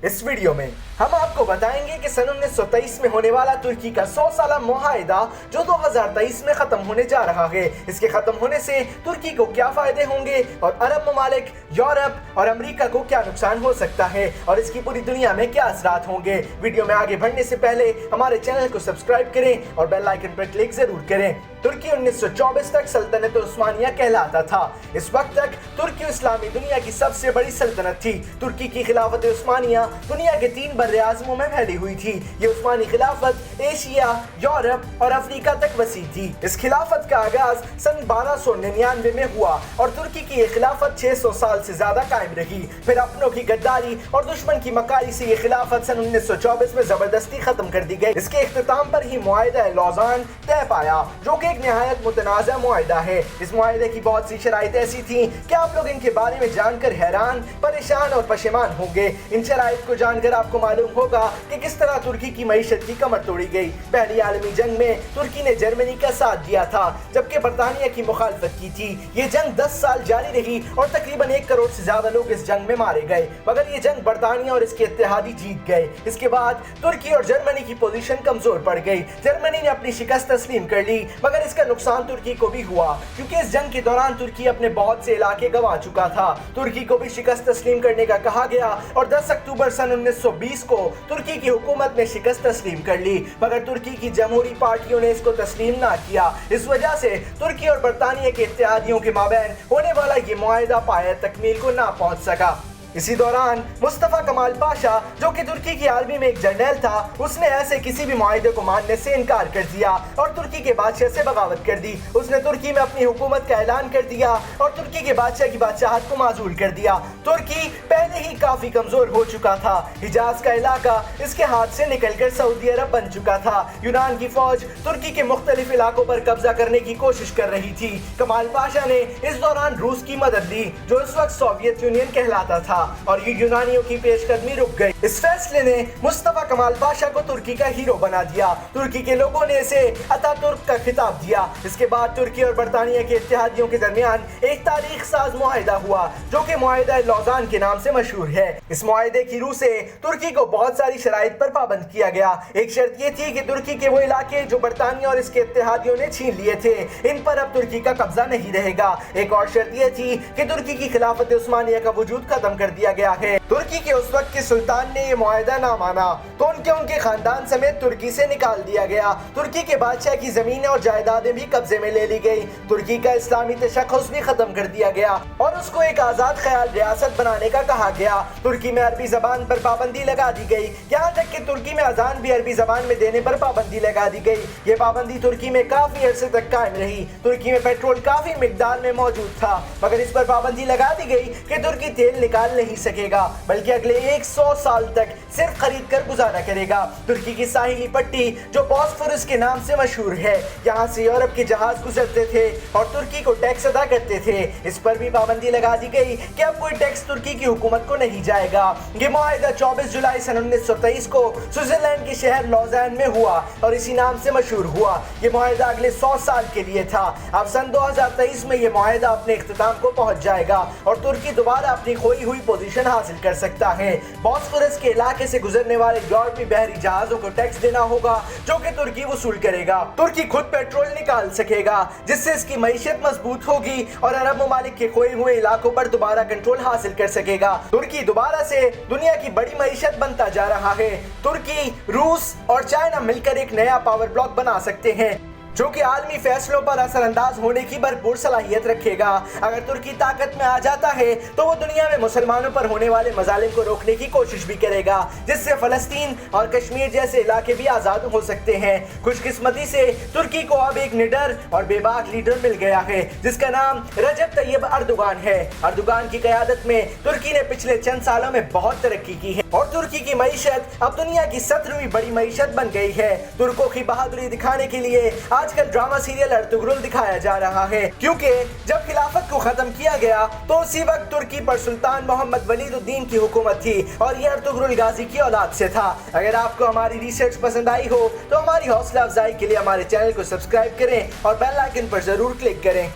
इस वीडियो में हम आपको बताएंगे कि सन 1923 में होने वाला तुर्की का 100 साला मुआहिदा जो 2023 में खत्म होने जा रहा है, इसके खत्म होने से तुर्की को क्या फायदे होंगे और अरब ममालिक, यूरोप और अमेरिका को क्या नुकसान हो सकता है और इसकी पूरी दुनिया में क्या असरात होंगे। वीडियो में आगे बढ़ने से पहले हमारे चैनल को सब्सक्राइब करें और बेल आइकन पर क्लिक जरूर करें। तुर्की 1924 तक सल्तनत उस्मानिया कहलाता था। इस वक्त तक तुर्की इस्लामी दुनिया की सबसे बड़ी सल्तनत थी। तुर्की की खिलाफत उस्मानिया दुनिया के 3 बर्रे-ए-आज़मों में फैली हुई थी। ये उस्मानी खिलाफत एशिया, यूरोप और अफ्रीका तक वसी थी। इस खिलाफत का आगाज सन 1299 में हुआ और तुर्की की ये खिलाफत 600 साल से ज्यादा कायम रही। फिर अपनों की गद्दारी और दुश्मन की मकारी से ये खिलाफत सन 1924 में जबरदस्ती खत्म कर दी गई। इसके इख्तिताम पर ही मुआहिदा लौज़ान तय पाया, जो कि एक निहायत मुतनाज़ा मुआहिदा है। इस मुआहिदे की बहुत सी शराइत ऐसी थी कि आप लोग इनके बारे में जानकर हैरान, परेशान और पशेमान होंगे। इन शराइत को जानकर आपको मालूम होगा कि किस तरह तुर्की की मईशत की कमर तोड़ी गई। पहली आलमी जंग में तुर्की ने जर्मनी का साथ दिया था, जबकि बरतानिया की मुखालफत की थी। ये जंग 10 साल जारी रही और तकरीबन 1 करोड़ से ज्यादा लोग इस जंग में मारे गए, मगर ये जंग बरतानिया और इसके इत्तेहादी जीत गए। इसके बाद तुर्की और जर्मनी की पोजीशन कमजोर पड़ गई। जर्मनी ने अपनी शिकस्त तस्लीम कर ली, मगर इसका नुकसान तुर्की को भी हुआ, क्योंकि इस जंग के दौरान तुर्की अपने बहुत से इलाके गंवा चुका था। तुर्की को भी शिकस्त तस्लीम करने का कहा गया और 10 अक्टूबर सन 1920 को तुर्की की हुकूमत ने शिकस्त तस्लीम कर ली, मगर तुर्की की जमहूरी पार्टियों ने इसको तस्लीम ना किया। इस वजह से तुर्की और बरतानिया के इत्तेहादियों के माबैन होने वाला ये मुआहिदा पाया तकमील को ना पहुंच सका। इसी दौरान मुस्तफा कमाल पाशा, जो कि तुर्की की आर्मी में एक जनरल था, उसने ऐसे किसी भी मुआहिदे को मानने से इनकार कर दिया और तुर्की के बादशाह से बगावत कर दी। उसने तुर्की में अपनी हुकूमत का ऐलान कर दिया और तुर्की के बादशाह की बादशाहत को माजूल कर दिया। तुर्की पहले ही काफी कमजोर हो चुका था। हिजाज का इलाका इसके हाथ से निकलकर सऊदी अरब बन चुका था। यूनान की फौज तुर्की के मुख्तलिफ इलाकों पर कब्जा करने की कोशिश कर रही थी। कमाल पाशा ने इस दौरान रूस की मदद ली, जो इस वक्त सोवियत यूनियन कहलाता था, और ये यूनानियों की पेशकदमी रुक गई। इस फैसले ने मुस्तफा कमाल पाशा को तुर्की का हीरो बना दिया। तुर्की के लोगों ने इसे अतातुर्क का खिताब दिया। इसके बाद तुर्की और बरतानिया के इत्तेहादियों के दरमियान एक तारीख साज मुआहिदा हुआ, जो कि मुआहिदा लौज़ान के नाम से मशहूर है। इस मुआहिदे की रूह से तुर्की को बहुत सारी शराइत पर पाबंद किया गया। एक शर्त ये थी कि तुर्की के वो इलाके जो बरतानिया और इसके इत्तेहादियों ने छीन लिए थे, इन पर अब तुर्की का कब्जा नहीं रहेगा। एक और शर्त ये थी कि तुर्की की खिलाफत उस्मानिया का वजूद खत्म कर दिया गया है। तुर्की के उस वक्त के सुल्तान ने ये मुआहिदा ना माना तो उनके खानदान समेत तुर्की से निकाल दिया गया। तुर्की के बादशाह की जमीनें और जायदादें भी कब्जे में ले ली गई। तुर्की का इस्लामी तशख्खुस भी खत्म कर दिया गया और उसको एक आजाद ख्याल रियासत बनाने का कहा गया। तुर्की में अरबी जबान पर पाबंदी लगा दी गई, यहाँ तक कि तुर्की में अजान भी अरबी जबान में देने पर पाबंदी लगा दी गई। ये पाबंदी तुर्की में काफी अरसे तक कायम रही। तुर्की में पेट्रोल काफी मिकदार में मौजूद था, मगर इस पर पाबंदी लगा दी गई कि तुर्की तेल निकाल नहीं सकेगा, बल्कि अगले 100 साल तक सिर्फ खरीद कर गुजारा करेगा। तुर्की की साहिली पट्टी जो बॉस्फोरस के नाम से मशहूर है, यहाँ से यूरोप के जहाज गुजरते थे और तुर्की को टैक्स अदा करते थे। इस पर भी पाबंदी लगा दी गई कि अब कोई टैक्स तुर्की की हुकूमत को नहीं जाएगा। ये मुआहिदा 24 जुलाई सन 1923 को स्विट्जरलैंड के शहर लौज़ान में हुआ और इसी नाम से मशहूर हुआ। ये मुआहिदा अगले 100 साल के लिए था। अब सन 2023 में ये मुआहिदा अपने इख्तिताम को पहुंच जाएगा और तुर्की दोबारा अपनी खोई हुई पोजीशन हासिल कर सकता है। बॉस्फोरस के इलाके से गुजरने वाले यूरोपीय बहरी जहाजों को टैक्स देना होगा, जो कि तुर्की वसूल करेगा। तुर्की खुद पेट्रोल निकाल सकेगा, जिससे इसकी मईशत मजबूत होगी और अरब ममालिक के खोए हुए इलाकों पर दोबारा कंट्रोल हासिल कर सकेगा। तुर्की दोबारा से दुनिया की बड़ी मईशत बनता जा रहा है। तुर्की, रूस और चाइना मिलकर एक नया पावर ब्लॉक बना सकते हैं, जो कि आलमी फैसलों पर असरअंदाज होने की भरपूर सलाहियत रखेगा। अगर तुर्की ताकत में आ जाता है तो वो दुनिया में मुसलमानों पर होने वाले मजालिम को रोकने की कोशिश भी करेगा, जिससे फलस्तीन और कश्मीर जैसे इलाके भी आज़ाद हो सकते हैं। खुशकिस्मती से तुर्की को अब एक निडर और बेबाक लीडर मिल गया है, जिसका नाम रजब तैयब अर्दोगान है। अर्दोगान की क़यादत में तुर्की ने पिछले चंद सालों में बहुत तरक्की की है और तुर्की की मईशत अब दुनिया की 17वीं बड़ी मईशत बन गई है। तुर्कों की बहादुरी दिखाने के लिए आजकल ड्रामा सीरियल अर्तुगरुल दिखाया जा रहा है, क्योंकि जब खिलाफत को खत्म किया गया तो उसी वक्त तुर्की पर सुल्तान मोहम्मद वलीदुद्दीन की हुकूमत थी और ये अर्तुगरुल गाजी की औलाद से था। अगर आपको हमारी रिसर्च पसंद आई हो तो हमारी हौसला अफजाई के लिए हमारे चैनल को सब्सक्राइब करें और बेल आइकन पर जरूर क्लिक करें।